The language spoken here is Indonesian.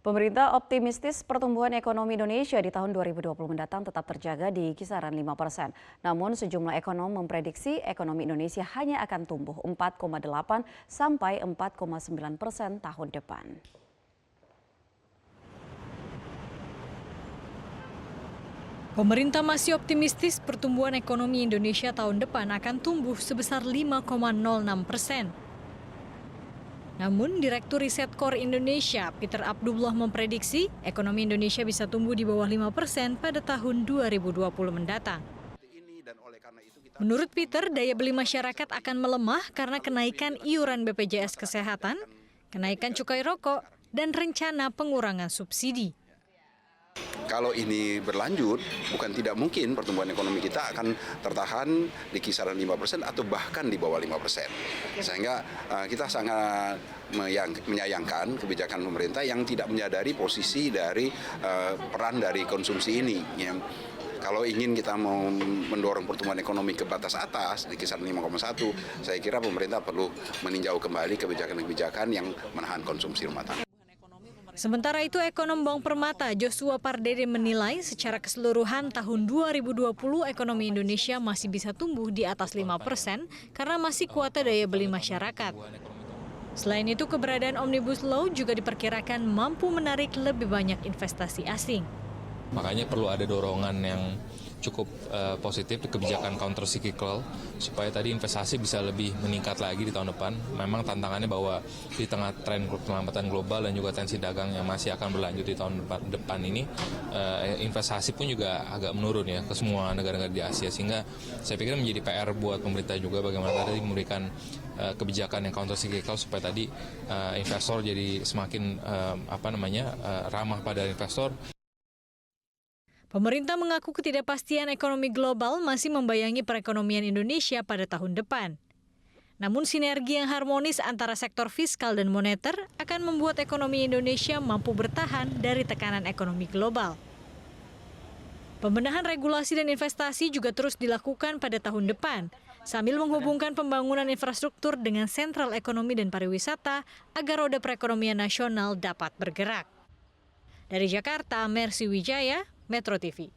Pemerintah optimistis pertumbuhan ekonomi Indonesia di tahun 2020 mendatang tetap terjaga di kisaran 5%. Namun sejumlah ekonom memprediksi ekonomi Indonesia hanya akan tumbuh 4,8 sampai 4,9% tahun depan. Pemerintah masih optimistis pertumbuhan ekonomi Indonesia tahun depan akan tumbuh sebesar 5,06%. Namun, Direktur Riset Core Indonesia, Peter Abdullah memprediksi ekonomi Indonesia bisa tumbuh di bawah 5% pada tahun 2020 mendatang. Menurut Peter, daya beli masyarakat akan melemah karena kenaikan iuran BPJS Kesehatan, kenaikan cukai rokok, dan rencana pengurangan subsidi. Kalau ini berlanjut, bukan tidak mungkin pertumbuhan ekonomi kita akan tertahan di kisaran 5% atau bahkan di bawah 5%. Sehingga kita sangat menyayangkan kebijakan pemerintah yang tidak menyadari posisi dari peran dari konsumsi ini. Kalau ingin kita mau mendorong pertumbuhan ekonomi ke batas atas di kisaran 5,1, saya kira pemerintah perlu meninjau kembali kebijakan-kebijakan yang menahan konsumsi rumah tangga. Sementara itu, ekonom Bank Permata Joshua Pardede menilai secara keseluruhan tahun 2020 ekonomi Indonesia masih bisa tumbuh di atas 5% karena masih kuatnya daya beli masyarakat. Selain itu, keberadaan Omnibus Law juga diperkirakan mampu menarik lebih banyak investasi asing. Makanya perlu ada dorongan yang cukup positif di kebijakan counter cyclical supaya tadi investasi bisa lebih meningkat lagi di tahun depan. Memang tantangannya bahwa di tengah tren perlambatan global dan juga tensi dagang yang masih akan berlanjut di tahun depan ini, investasi pun juga agak menurun ya ke semua negara-negara di Asia, sehingga saya pikir menjadi PR buat pemerintah juga bagaimana tadi memberikan kebijakan yang counter cyclical supaya tadi investor jadi semakin ramah pada investor. Pemerintah mengaku ketidakpastian ekonomi global masih membayangi perekonomian Indonesia pada tahun depan. Namun sinergi yang harmonis antara sektor fiskal dan moneter akan membuat ekonomi Indonesia mampu bertahan dari tekanan ekonomi global. Pembenahan regulasi dan investasi juga terus dilakukan pada tahun depan, sambil menghubungkan pembangunan infrastruktur dengan sentral ekonomi dan pariwisata agar roda perekonomian nasional dapat bergerak. Dari Jakarta, Mercy Wijaya, Metro TV.